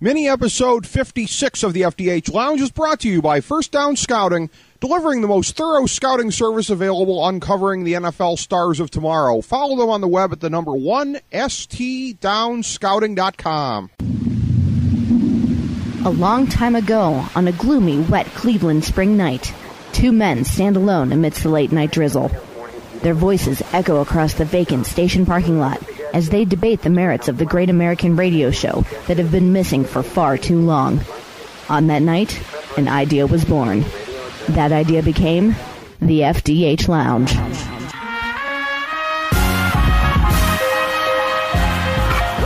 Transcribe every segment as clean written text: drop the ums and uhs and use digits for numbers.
Mini episode 56 of the FDH Lounge is brought to you by First Down Scouting, delivering the most thorough scouting service available, uncovering the NFL stars of tomorrow. Follow them on the web at the number 1stdownscouting.com. A long time ago, on a gloomy, wet Cleveland spring night, two men stand alone amidst the late-night drizzle. Their voices echo across the vacant station parking lot as they debate the merits of the great American radio show that have been missing for far too long. On that night, an idea was born. That idea became the FDH Lounge.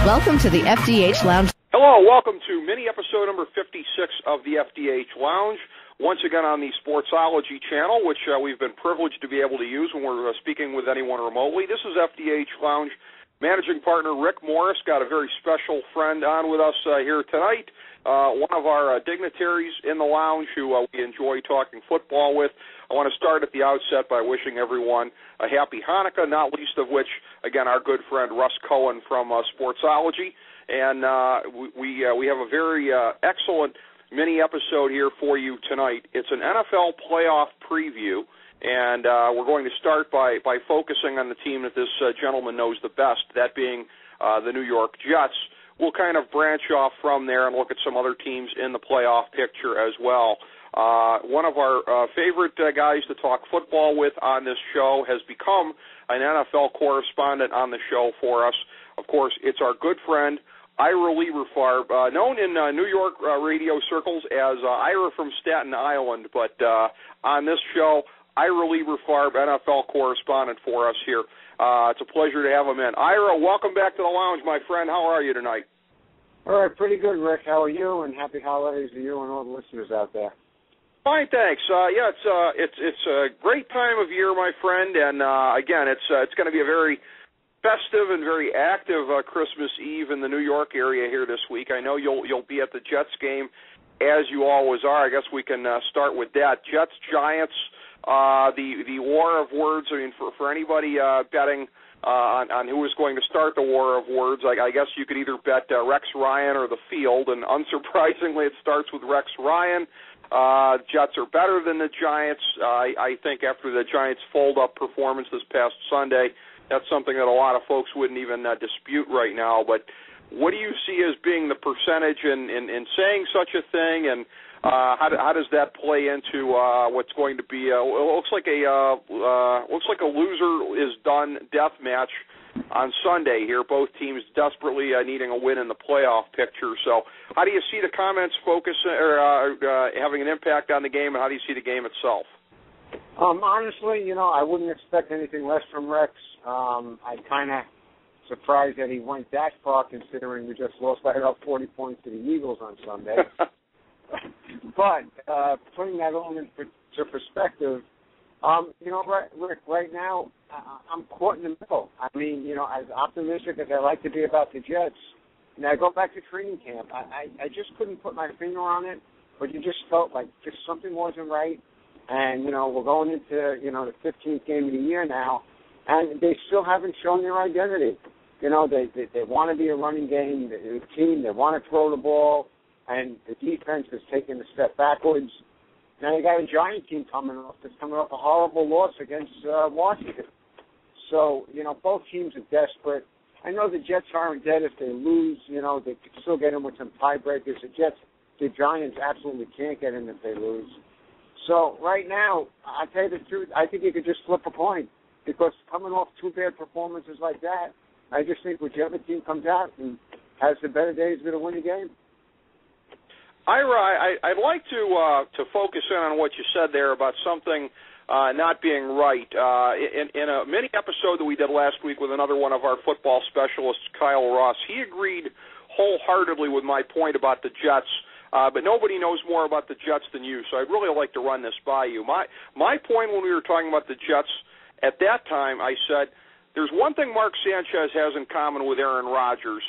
Welcome to the FDH Lounge. Hello, welcome to mini episode number 56 of the FDH Lounge. Once again on the Sportsology channel, which we've been privileged to be able to use when we're speaking with anyone remotely. This is FDH Lounge managing partner Rick Morris. Got a very special friend on with us here tonight, one of our dignitaries in the lounge who we enjoy talking football with. I want to start at the outset by wishing everyone a happy Hanukkah, not least of which, again, our good friend Russ Cohen from Sportsology. And we have a very excellent mini episode here for you tonight. It's an NFL playoff preview, and we're going to start by focusing on the team that this gentleman knows the best, that being the New York Jets. We'll kind of branch off from there and look at some other teams in the playoff picture as well. One of our favorite guys to talk football with on this show has become an NFL correspondent on the show for us. Of course, it's our good friend, Ira Lieberfarb, known in New York radio circles as Ira from Staten Island, but on this show, Ira Lieberfarb, NFL correspondent for us here. It's a pleasure to have him in. Ira, welcome back to the lounge, my friend. How are you tonight? All right, pretty good, Rick. How are you? And happy holidays to you and all the listeners out there. Fine, thanks. It's a great time of year, my friend, and again, it's going to be a very festive and very active Christmas Eve in the New York area here this week. I know you'll be at the Jets game, as you always are. I guess we can start with that. Jets Giants, the war of words. I mean, for anybody betting on who is going to start the war of words, I guess you could either bet Rex Ryan or the field, and unsurprisingly, it starts with Rex Ryan. Jets are better than the Giants. I think after the Giants' fold-up performance this past Sunday, that's something that a lot of folks wouldn't even dispute right now. But what do you see as being the percentage in saying such a thing, and how does that play into what's going to be? Looks like a loser is done death match on Sunday here. Both teams desperately needing a win in the playoff picture. So, how do you see the comments having an impact on the game, and how do you see the game itself? Honestly, I wouldn't expect anything less from Rex. I'm kind of surprised that he went that far, considering we just lost by about 40 points to the Eagles on Sunday. But putting that all into perspective, Rick, right now I'm caught in the middle. I mean, as optimistic as I like to be about the Jets, and I go back to training camp, I just couldn't put my finger on it, but you just felt like just something wasn't right. And, we're going into, the 15th game of the year now, and they still haven't shown their identity. They want to be a running game, the team, they want to throw the ball, and the defense is taking a step backwards. Now you got a Giant team coming off a horrible loss against Washington. So, both teams are desperate. I know the Jets aren't dead if they lose. They could still get in with some tiebreakers. The Giants absolutely can't get in if they lose. So right now, I'll tell you the truth, I think you could just flip a coin, because coming off two bad performances like that, I just think whichever team comes out and has the better day is going to win the game. Ira, I'd like to focus in on what you said there about something not being right. In a mini episode that we did last week with another one of our football specialists, Kyle Ross, he agreed wholeheartedly with my point about the Jets. But nobody knows more about the Jets than you, so I'd really like to run this by you. My point when we were talking about the Jets, at that time I said, there's one thing Mark Sanchez has in common with Aaron Rodgers,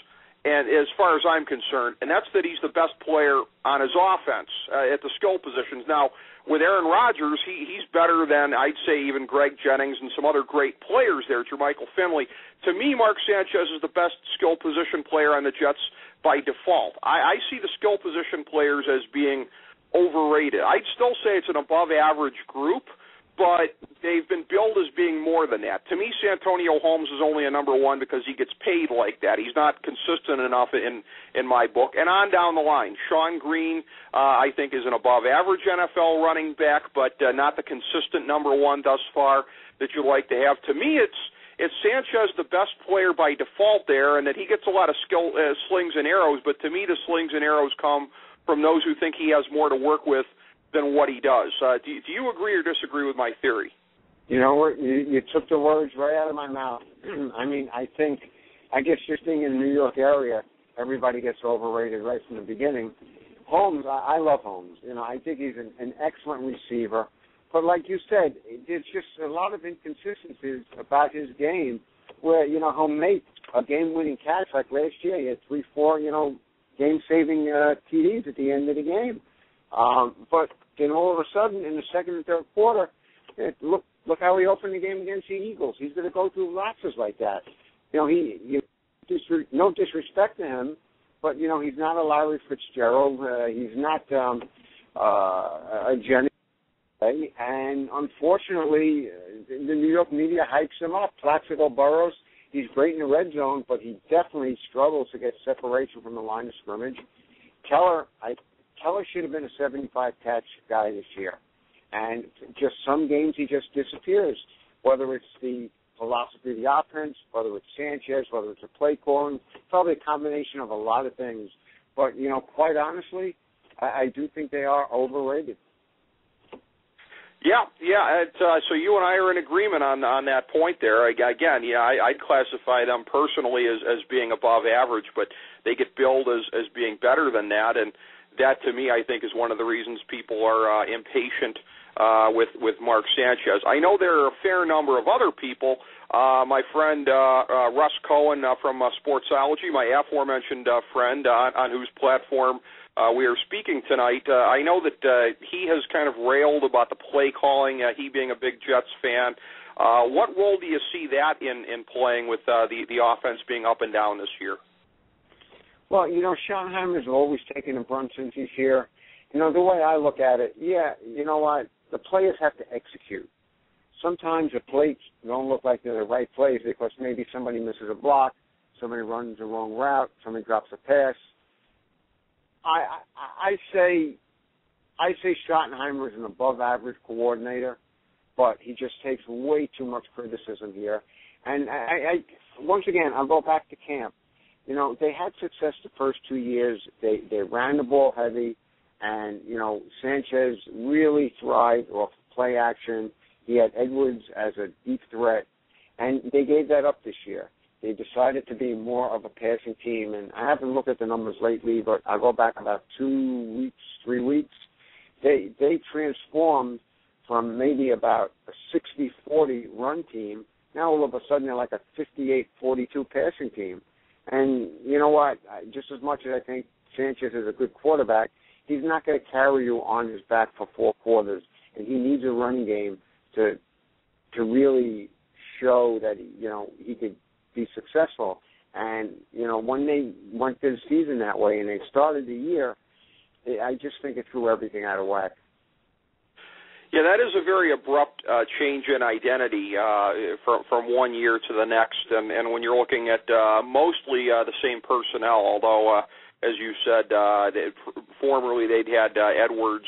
and as far as I'm concerned, and that's that he's the best player on his offense at the skill positions. Now, with Aaron Rodgers, he's better than, I'd say, even Greg Jennings and some other great players there, Jermichael Finley. To me, Mark Sanchez is the best skill position player on the Jets, by default. I see the skill position players as being overrated. I'd still say it's an above-average group, but they've been billed as being more than that. To me, Santonio Holmes is only a number one because he gets paid like that. He's not consistent enough in my book. And on down the line, Sean Green, I think, is an above-average NFL running back, but not the consistent number one thus far that you like to have. To me, it's Sanchez the best player by default there, and that he gets a lot of skill slings and arrows, but to me the slings and arrows come from those who think he has more to work with than what he does. Do you agree or disagree with my theory? You know what? You took the words right out of my mouth. I mean, I guess just being in the New York area, everybody gets overrated right from the beginning. Holmes, I love Holmes. You know, I think he's an excellent receiver. But like you said, there's just a lot of inconsistencies about his game where, you know, he'll make a game-winning catch like last year. He had 3-4, you know, game-saving TDs at the end of the game. But then all of a sudden, in the second and third quarter, look how he opened the game against the Eagles. He's going to go through lapses like that. You know, no disrespect to him, but, you know, he's not a Larry Fitzgerald. He's not a Jenny. And unfortunately, the New York media hypes him up. Plaxico Burress, he's great in the red zone, but he definitely struggles to get separation from the line of scrimmage. Keller should have been a 75-catch guy this year. And just some games he just disappears, whether it's the philosophy of the offense, whether it's Sanchez, whether it's a play calling, probably a combination of a lot of things. But, you know, quite honestly, I do think they are overrated. Yeah. So you and I are in agreement on that point there. Again, I'd classify them personally as being above average, but they get billed as being better than that, and that to me I think is one of the reasons people are impatient with Mark Sanchez. I know there are a fair number of other people. My friend Russ Cohen from Sportsology, my aforementioned friend on whose platform we are speaking tonight. I know that he has kind of railed about the play calling, he being a big Jets fan. What role do you see that in playing with the offense being up and down this year? Well, you know, Schottenheimer's always taken the brunt since he's here. You know, the way I look at it, you know what? The players have to execute. Sometimes the plays don't look like they're the right plays because maybe somebody misses a block, somebody runs the wrong route, somebody drops a pass. I say Schottenheimer is an above-average coordinator, but he just takes way too much criticism here. And once again, I'll go back to camp. You know, they had success the first 2 years. They ran the ball heavy, and, you know, Sanchez really thrived off play action. He had Edwards as a deep threat, and they gave that up this year. They decided to be more of a passing team, and I haven't looked at the numbers lately, but I'll go back about 2 weeks, 3 weeks. They transformed from maybe about a 60-40 run team. Now all of a sudden they're like a 58-42 passing team. And you know what? Just as much as I think Sanchez is a good quarterback, he's not going to carry you on his back for 4 quarters, and he needs a running game to really show that, you know, he could be successful. And, you know, when they went through the season that way and they started the year, I just think it threw everything out of whack. Yeah, that is a very abrupt change in identity from one year to the next. And when you're looking at mostly the same personnel, although, as you said, formerly they'd had Edwards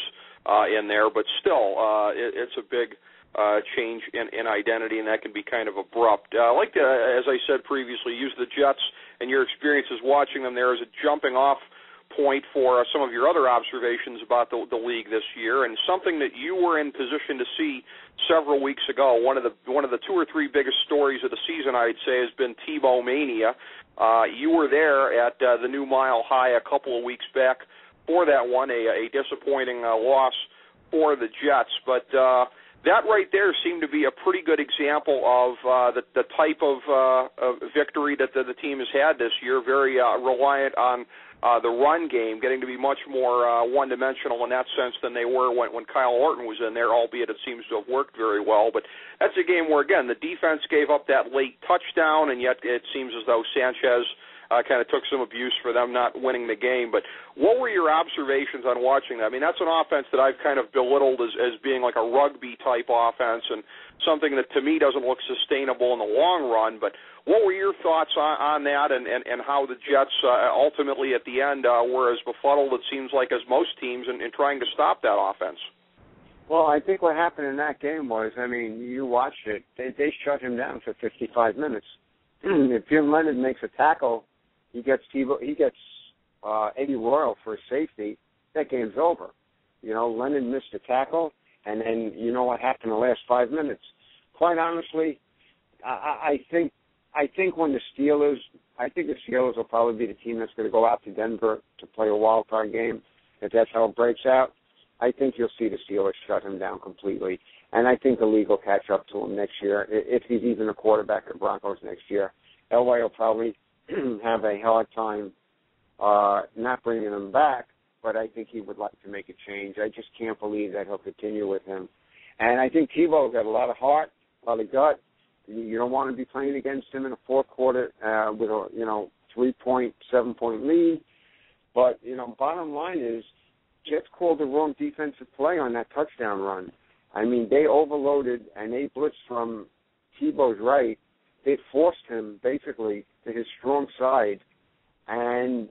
in there, but still it's a big change in identity, and that can be kind of abrupt. I like to, as I said previously, use the Jets and your experiences watching them there as a jumping-off point for some of your other observations about the league this year, and something that you were in position to see several weeks ago. One of the 2 or 3 biggest stories of the season, I'd say, has been Tebow Mania. You were there at the new Mile High a couple of weeks back for that one, a disappointing loss for the Jets, but that right there seemed to be a pretty good example of the type of victory that the team has had this year, very reliant on the run game, getting to be much more one-dimensional in that sense than they were when Kyle Orton was in there, albeit it seems to have worked very well. But that's a game where, again, the defense gave up that late touchdown, and yet it seems as though Sanchez kind of took some abuse for them not winning the game. But what were your observations on watching that? I mean, that's an offense that I've kind of belittled as being like a rugby-type offense and something that to me doesn't look sustainable in the long run. But what were your thoughts on that and how the Jets ultimately at the end were as befuddled, it seems like, as most teams in trying to stop that offense? Well, I think what happened in that game was, I mean, you watched it. They shut him down for 55 minutes. If Jim Leonard makes a tackle, he gets Eddie Royal for a safety, that game's over. You know, Leonard missed a tackle, and then you know what happened in the last 5 minutes. Quite honestly, I think when the Steelers will probably be the team that's going to go out to Denver to play a wild card game. If that's how it breaks out, I think you'll see the Steelers shut him down completely. And I think the league will catch up to him next year. If he's even a quarterback of the Broncos next year, Elway will probably have a hard time not bringing him back, but I think he would like to make a change. I just can't believe that he'll continue with him. And I think Tebow got a lot of heart, a lot of gut. You don't want to be playing against him in the fourth quarter with a 3-point, 7-point lead. But, bottom line is, Jets called the wrong defensive play on that touchdown run. I mean, they overloaded and they blitzed from Tebow's right. They forced him basically to his strong side, and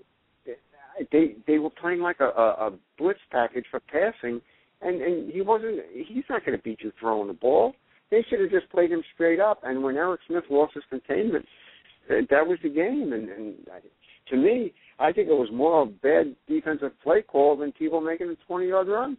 they were playing like a blitz package for passing, and he's not going to beat you throwing the ball. They should have just played him straight up, and when Eric Smith lost his containment, that was the game. And to me, I think it was more of a bad defensive play call than Tebow making a 20-yard run.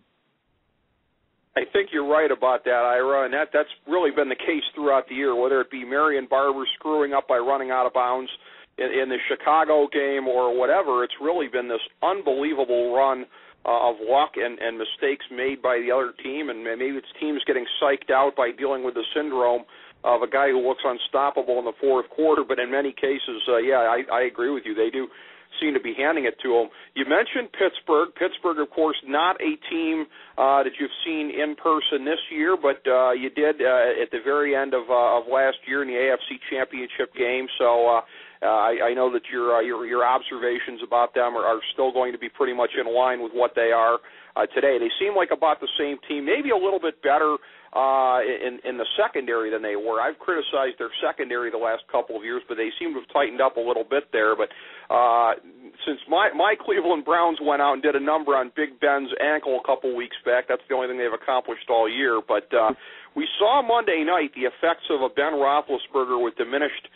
I think you're right about that, Ira, and that's really been the case throughout the year, whether it be Marion Barber screwing up by running out of bounds in the Chicago game or whatever. It's really been this unbelievable run of luck and mistakes made by the other team, and maybe it's teams getting psyched out by dealing with the syndrome of a guy who looks unstoppable in the fourth quarter. But in many cases, I agree with you. They do seem to be handing it to them. You mentioned Pittsburgh. Pittsburgh, of course, not a team that you've seen in person this year, but you did at the very end of last year in the AFC Championship game. So I know that your observations about them are still going to be pretty much in line with what they are today. They seem like about the same team, maybe a little bit better in the secondary than they were. I've criticized their secondary the last couple of years, but they seem to have tightened up a little bit there. But since my Cleveland Browns went out and did a number on Big Ben's ankle a couple weeks back, that's the only thing they've accomplished all year. But we saw Monday night the effects of a Ben Roethlisberger with diminished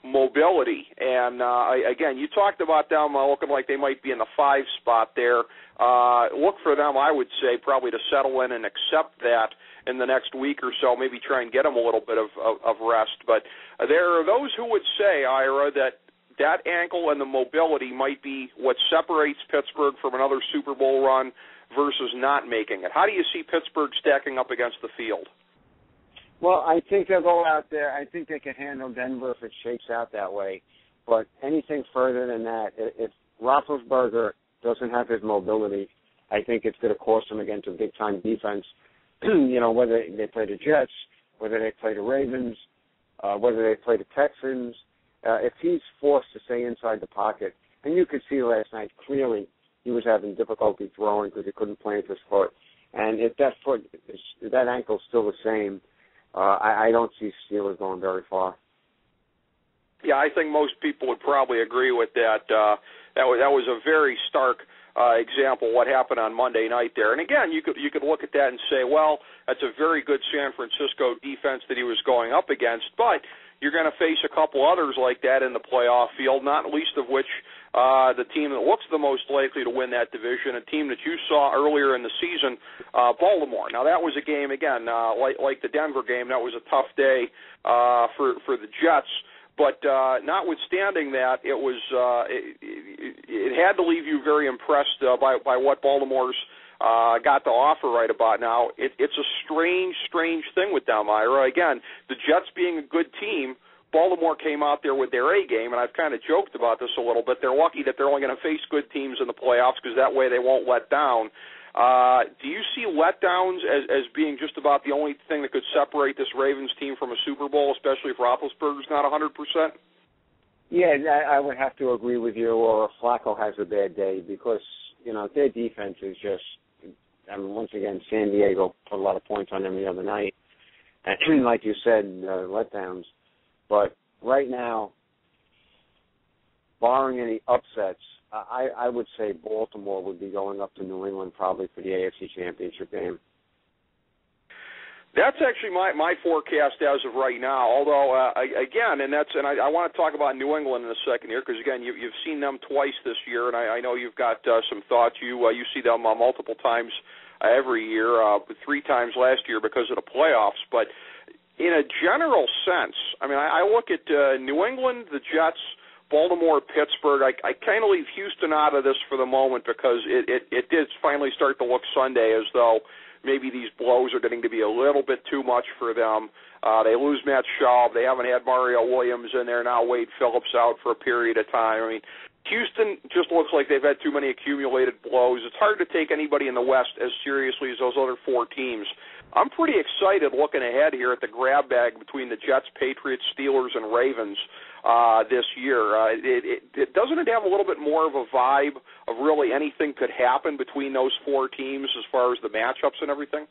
mobility. And, again, you talked about them looking like they might be in the 5 spot there. Look for them, I would say, probably to settle in and accept that in the next week or so, maybe try and get them a little bit of rest. But there are those who would say, Ira, that ankle and the mobility might be what separates Pittsburgh from another Super Bowl run versus not making it. How do you see Pittsburgh stacking up against the field? Well, I think they'll go out there. I think they can handle Denver if it shakes out that way. But anything further than that, if Roethlisberger doesn't have his mobility, I think it's going to cost them against a big-time defense. Whether they play the Jets, whether they play the Ravens, whether they play the Texans, if he's forced to stay inside the pocket, and you could see last night clearly he was having difficulty throwing because he couldn't plant his foot. And if that ankle's still the same, I don't see Steelers going very far. Yeah, I think most people would probably agree with that. That was a very stark example what happened on Monday night there. And again, you could look at that and say, well, that's a very good San Francisco defense that he was going up against, but you're going to face a couple others like that in the playoff field, not least of which the team that looks the most likely to win that division, a team that you saw earlier in the season, Baltimore. Now, that was a game, again, like the Denver game, that was a tough day for the Jets. But notwithstanding that, it had to leave you very impressed by what Baltimore's got to offer right about now. It's a strange thing with them, Ira. Again, the Jets being a good team, Baltimore came out there with their A game, and I've kind of joked about this a little bit. They're lucky that they're only going to face good teams in the playoffs because that way they won't let down. Do you see letdowns as being just about the only thing that could separate this Ravens team from a Super Bowl, especially if Roethlisberger's not 100%? Yeah, I would have to agree with you, or Flacco has a bad day, because, their defense is just, once again, San Diego put a lot of points on them the other night. And like you said, letdowns. But right now, barring any upsets, I would say Baltimore would be going up to New England probably for the AFC Championship game. That's actually my forecast as of right now. Although I want to talk about New England in a second here, because again, you've seen them twice this year, and I know you've got some thoughts. You see them multiple times every year, 3 times last year because of the playoffs. But in a general sense, I look at New England, the Jets, Baltimore, Pittsburgh. I kind of leave Houston out of this for the moment, because it did finally start to look Sunday as though maybe these blows are getting to be a little bit too much for them. They lose Matt Schaub. They haven't had Mario Williams in there. Now Wade Phillips out for a period of time. Houston just looks like they've had too many accumulated blows. It's hard to take anybody in the West as seriously as those other 4 teams. I'm pretty excited looking ahead here at the grab bag between the Jets, Patriots, Steelers, and Ravens this year. Doesn't it have a little bit more of a vibe of really anything could happen between those 4 teams as far as the matchups and everything?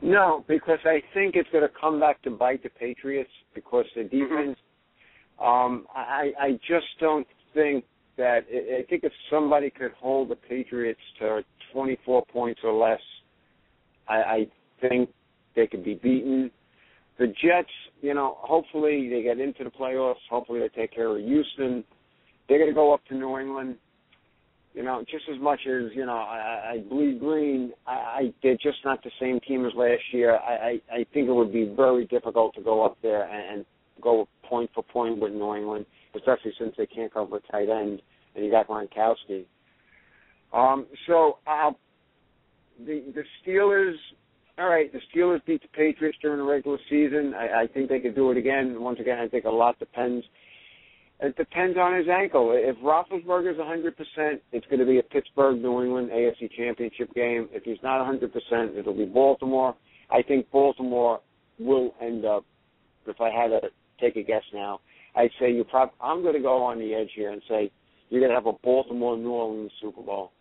No, because I think it's going to come back to bite the Patriots, because the defense, I just don't think that, I think if somebody could hold the Patriots to 24 points or less, I think they could be beaten. The Jets, hopefully they get into the playoffs. Hopefully they take care of Houston. They're going to go up to New England. Just as much as, I bleed green, they're just not the same team as last year. I think it would be very difficult to go up there and go point for point with New England, especially since they can't cover a tight end, and you got Gronkowski. The Steelers, all right, the Steelers beat the Patriots during the regular season. I think they could do it again. Once again, I think a lot depends. It depends on his ankle. If Roethlisberger's 100%, it's going to be a Pittsburgh-New England AFC Championship game. If he's not 100%, it'll be Baltimore. I think Baltimore will end up, if I had to take a guess now, I'd say I'm going to go on the edge here and say you're going to have a Baltimore-New Orleans Super Bowl.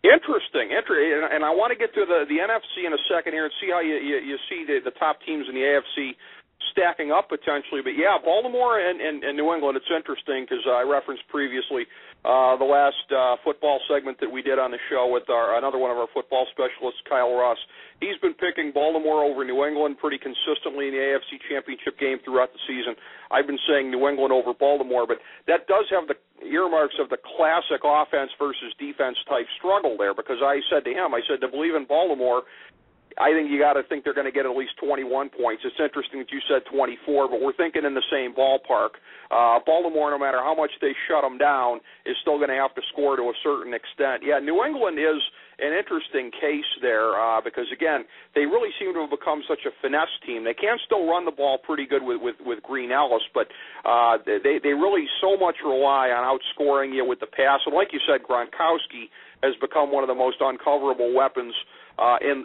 Interesting, and I want to get to the NFC in a second here and see how you see the top teams in the AFC stacking up potentially. But yeah, Baltimore and New England, it's interesting because I referenced previously the last football segment that we did on the show with another one of our football specialists, Kyle Ross. He's been picking Baltimore over New England pretty consistently in the AFC Championship game throughout the season. I've been saying New England over Baltimore, but that does have the earmarks of the classic offense versus defense type struggle there, because I said to him, to believe in Baltimore, I think you got to think they're going to get at least 21 points. It's interesting that you said 24, but we're thinking in the same ballpark. Baltimore, no matter how much they shut them down, is still going to have to score to a certain extent. Yeah, New England is an interesting case there because, again, they really seem to have become such a finesse team. They can still run the ball pretty good with Green Ellis, but they really so much rely on outscoring you with the pass. And like you said, Gronkowski has become one of the most uncoverable weapons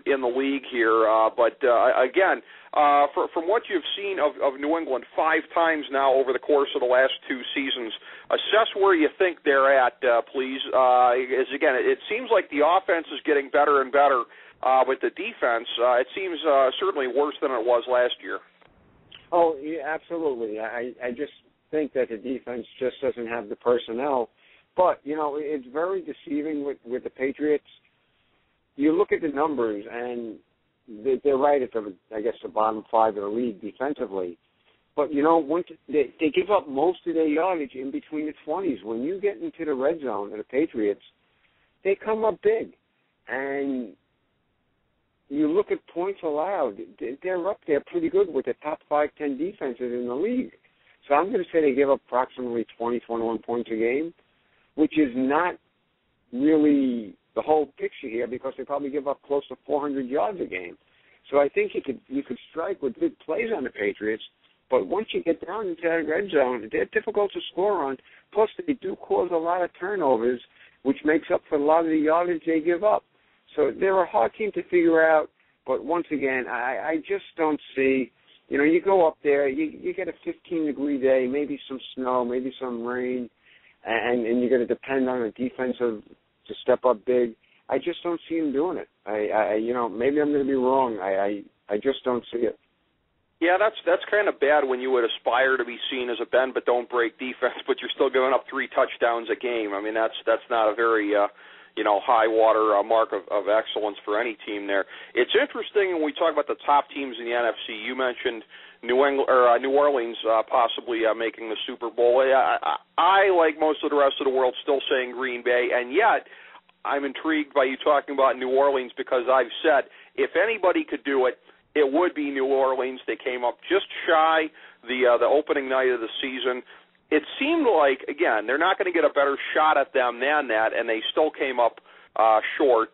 in the league here. Again, from what you've seen of New England 5 times now over the course of the last 2 seasons, assess where you think they're at, please. Again, it seems like the offense is getting better and better, but the defense, it seems certainly worse than it was last year. Oh, yeah, absolutely. I just think that the defense just doesn't have the personnel. But, it's very deceiving with the Patriots. You look at the numbers, and they're right at the bottom 5 of the league defensively. But, once they give up most of their yardage in between the 20s. When you get into the red zone of the Patriots, they come up big. And you look at points allowed, they're up there pretty good with the top 5-10 defenses in the league. So I'm going to say they give up approximately 20, 21 points a game, which is not really the whole picture here, because they probably give up close to 400 yards a game. So I think you could strike with big plays on the Patriots, but once you get down into that red zone, they're difficult to score on. Plus, they do cause a lot of turnovers, which makes up for a lot of the yardage they give up. So they're a hard team to figure out, but once again, I just don't see You know, you go up there, you get a 15-degree day, maybe some snow, maybe some rain, and you're going to depend on a defensive to step up big. I just don't see him doing it. You know, maybe I'm going to be wrong. I just don't see it. Yeah, that's kind of bad when you would aspire to be seen as a bend but don't break defense, but you're still giving up 3 touchdowns a game. I mean, that's not a very high water mark of excellence for any team there. It's interesting when we talk about the top teams in the NFC. You mentioned New Orleans possibly making the Super Bowl. I, like most of the rest of the world, still saying Green Bay, and yet I'm intrigued by you talking about New Orleans because I've said if anybody could do it, it would be New Orleans. They came up just shy the opening night of the season. It seemed like, again, they're not going to get a better shot at them than that, and they still came up short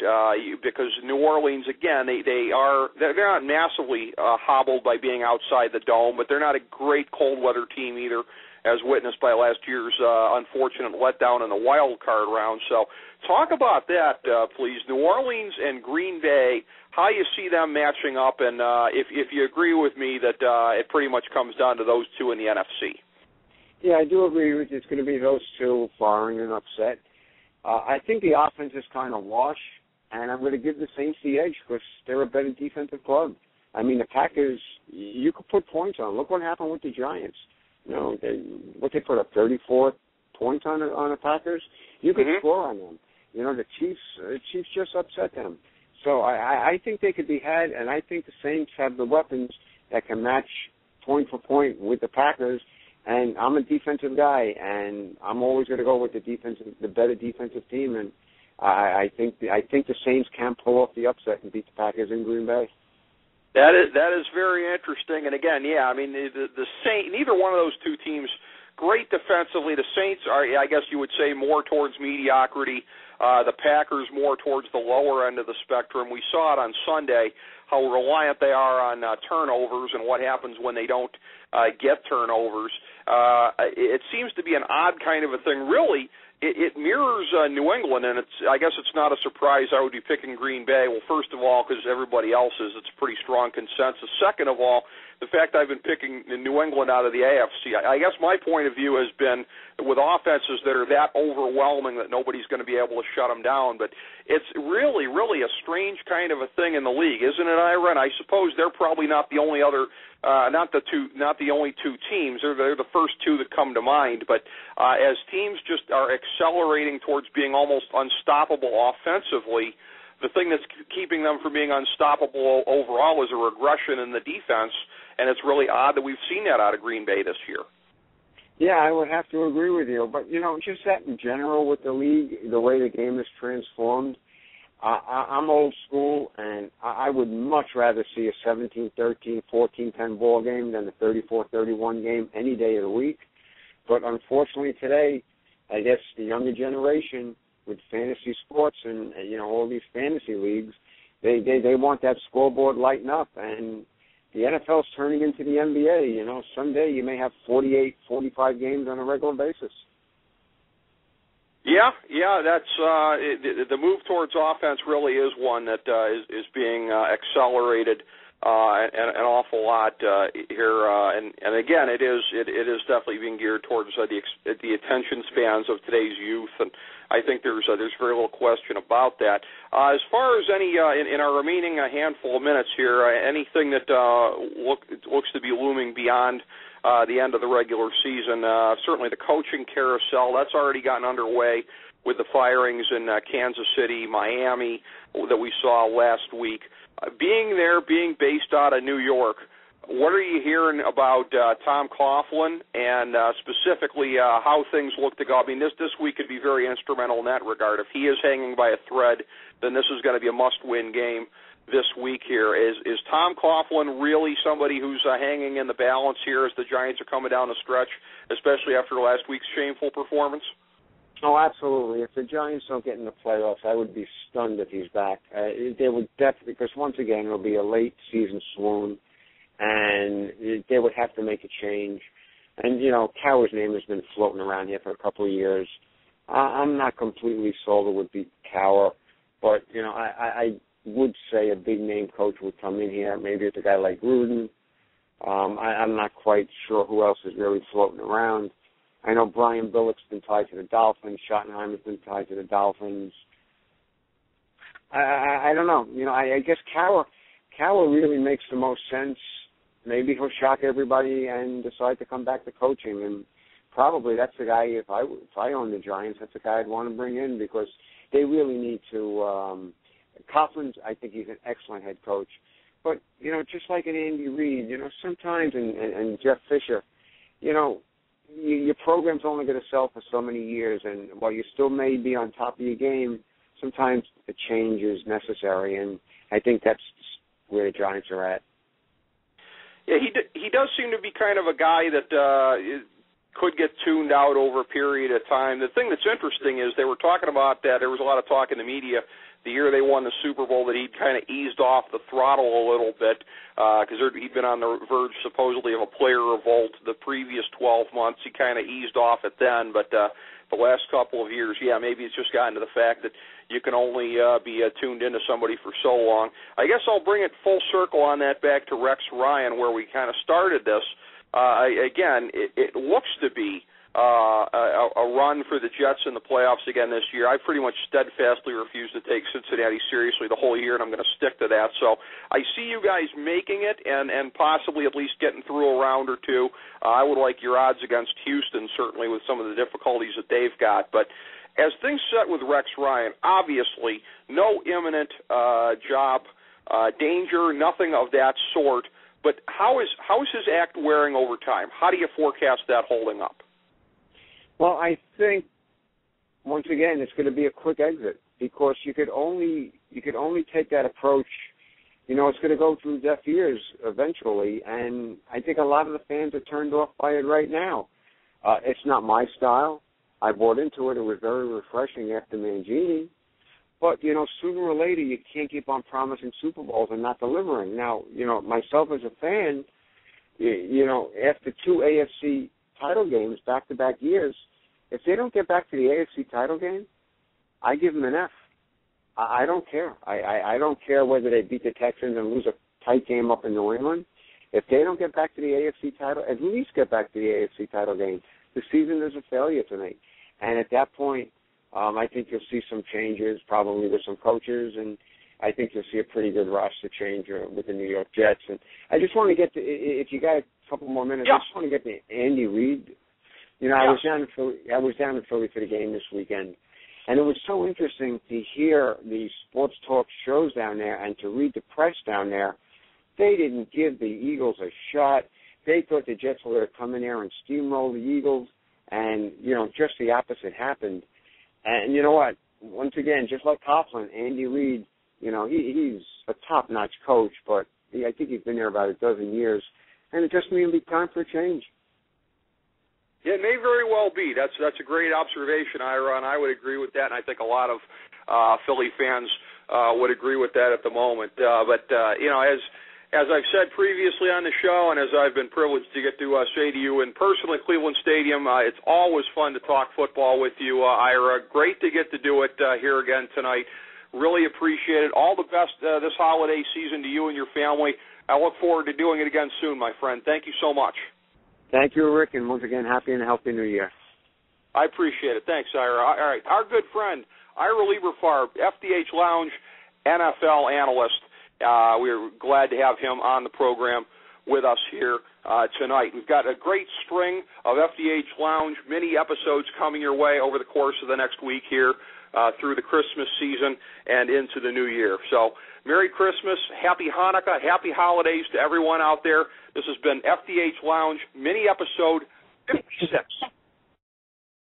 because New Orleans, again, they're not massively hobbled by being outside the dome, but they're not a great cold weather team either, as witnessed by last year's unfortunate letdown in the wild card round. So talk about that, please. New Orleans and Green Bay, how you see them matching up, and if you agree with me that it pretty much comes down to those two in the NFC. Yeah, I do agree with you. It's going to be those two, barring an upset. I think the offense is kind of wash, and I'm going to give the Saints the edge because they're a better defensive club. I mean, the Packers, you could put points on. Look what happened with the Giants. You know, they put up 34 points on the Packers. You could score on them. You know, the Chiefs just upset them. So I think they could be had, and I think the Saints have the weapons that can match point for point with the Packers. And I'm a defensive guy, and I'm always going to go with the better defensive team. And I think the Saints can pull off the upset and beat the Packers in Green Bay. That is very interesting. And again, yeah, I mean the Saints. Neither one of those two teams great defensively. The Saints are, I guess you would say, more towards mediocrity. The Packers more towards the lower end of the spectrum. We saw it on Sunday how reliant they are on turnovers and what happens when they don't get turnovers. It seems to be an odd kind of a thing. Really, it mirrors New England, and I guess it's not a surprise I would be picking Green Bay. Well, first of all, because everybody else is, it's a pretty strong consensus. Second of all, the fact I've been picking New England out of the AFC. I guess my point of view has been with offenses that are that overwhelming that nobody's going to be able to shut them down. But it's really, really a strange kind of a thing in the league, isn't it, Ira? And I suppose they're probably not the only other, not the only two teams. They're the first two that come to mind. But as teams just are accelerating towards being almost unstoppable offensively, the thing that's keeping them from being unstoppable overall is a regression in the defense, and it's really odd that we've seen that out of Green Bay this year. Yeah, I would have to agree with you. But, you know, just that in general with the league, the way the game is transformed, I'm old school, and I would much rather see a 17-13, 14-10 ball game than a 34-31 game any day of the week. But unfortunately today, I guess the younger generation with fantasy sports and, you know, all these fantasy leagues, they want that scoreboard lighting up. And the NFL's turning into the NBA. You know, someday you may have 48, 45 games on a regular basis. Yeah, that's the move towards offense really is one that is being accelerated an awful lot here, and again, it is definitely being geared towards the attention spans of today's youth, and I think there's very little question about that. As far as any in our remaining handful of minutes here, anything that looks to be looming beyond the end of the regular season, certainly the coaching carousel that's already gotten underway with the firings in Kansas City, Miami that we saw last week. Being based out of New York, what are you hearing about Tom Coughlin and specifically how things look to go? I mean, this week could be very instrumental in that regard. If he is hanging by a thread, then this is going to be a must-win game this week here. Is Tom Coughlin really somebody who's hanging in the balance here as the Giants are coming down the stretch, especially after last week's shameful performance? Oh, absolutely. If the Giants don't get in the playoffs, I would be stunned if he's back. They would definitely, because once again, it'll be a late season swoon, and they would have to make a change. And, you know, Cowher's name has been floating around here for a couple of years. I'm not completely sold it would be Cowher, but, you know, I would say a big-name coach would come in here. Maybe it's a guy like Gruden. I'm not quite sure who else is really floating around. I know Brian Billick's been tied to the Dolphins. Schottenheimer's been tied to the Dolphins. I don't know. I guess Cowher really makes the most sense. Maybe he'll shock everybody and decide to come back to coaching. And probably that's the guy, if I own the Giants, that's the guy I'd want to bring in because they really need to. Coughlin's, I think he's an excellent head coach. But, just like an Andy Reid, sometimes, and Jeff Fisher, your program's only going to sell for so many years. And while you still may be on top of your game, sometimes a change is necessary. And I think that's where the Giants are at. Yeah, he does seem to be kind of a guy that could get tuned out over a period of time. The thing that's interesting is they were talking about that. There was a lot of talk in the media the year they won the Super Bowl that he'd kind of eased off the throttle a little bit because he'd been on the verge supposedly of a player revolt the previous 12 months. He kind of eased off it then, but the last couple of years, maybe it's just gotten to the fact that you can only be tuned into somebody for so long. I guess I'll bring it full circle on that back to Rex Ryan where we kind of started this. Again, it looks to be a run for the Jets in the playoffs again this year. I pretty much steadfastly refuse to take Cincinnati seriously the whole year, and I'm going to stick to that. So I see you guys making it and possibly at least getting through a round or two. I would like your odds against Houston, certainly with some of the difficulties that they've got. But as things set with Rex Ryan, obviously no imminent job danger, nothing of that sort. But how is his act wearing over time? How do you forecast that holding up? Well, I think once again it's going to be a quick exit because you could only take that approach. It's going to go through deaf ears eventually, and I think a lot of the fans are turned off by it right now. It's not my style. I bought into it. It was very refreshing after Mangini. But, sooner or later, you can't keep on promising Super Bowls and not delivering. Now, myself as a fan, after 2 AFC title games, back-to-back years, if they don't get back to the AFC title game, I give them an F. I don't care. I don't care whether they beat the Texans and lose a tight game up in New England. If they don't get back to the AFC title, at least get back to the AFC title game. The season is a failure tonight. And at that point, I think you'll see some changes, probably with some coaches, and I think you'll see a pretty good roster change with the New York Jets. And I just want to get to, if you got a couple more minutes, I just want to get to Andy Reid. I was down in Philly for the game this weekend, and it was so interesting to hear the sports talk shows down there and to read the press down there. They didn't give the Eagles a shot. They thought the Jets were going to come in there and steamroll the Eagles, and, just the opposite happened. And you know what? Once again, just like Coughlin, Andy Reid, he's a top-notch coach, but I think he's been there about a dozen years, and it just may be time for a change. Yeah, it may very well be. That's a great observation, Ira, and I would agree with that, and I think a lot of Philly fans would agree with that at the moment. As I've said previously on the show, and as I've been privileged to get to say to you in person at Cleveland Stadium, it's always fun to talk football with you, Ira. Great to get to do it here again tonight. Really appreciate it. All the best this holiday season to you and your family. I look forward to doing it again soon, my friend. Thank you so much. Thank you, Rick, and once again, happy and healthy New Year. I appreciate it. Thanks, Ira. All right, our good friend, Ira Lieberfarb, FDH Lounge, NFL analyst. We're glad to have him on the program with us here tonight. We've got a great string of FDH Lounge mini episodes coming your way over the course of the next week here through the Christmas season and into the new year. So Merry Christmas, Happy Hanukkah, Happy Holidays to everyone out there. This has been FDH Lounge mini episode 56.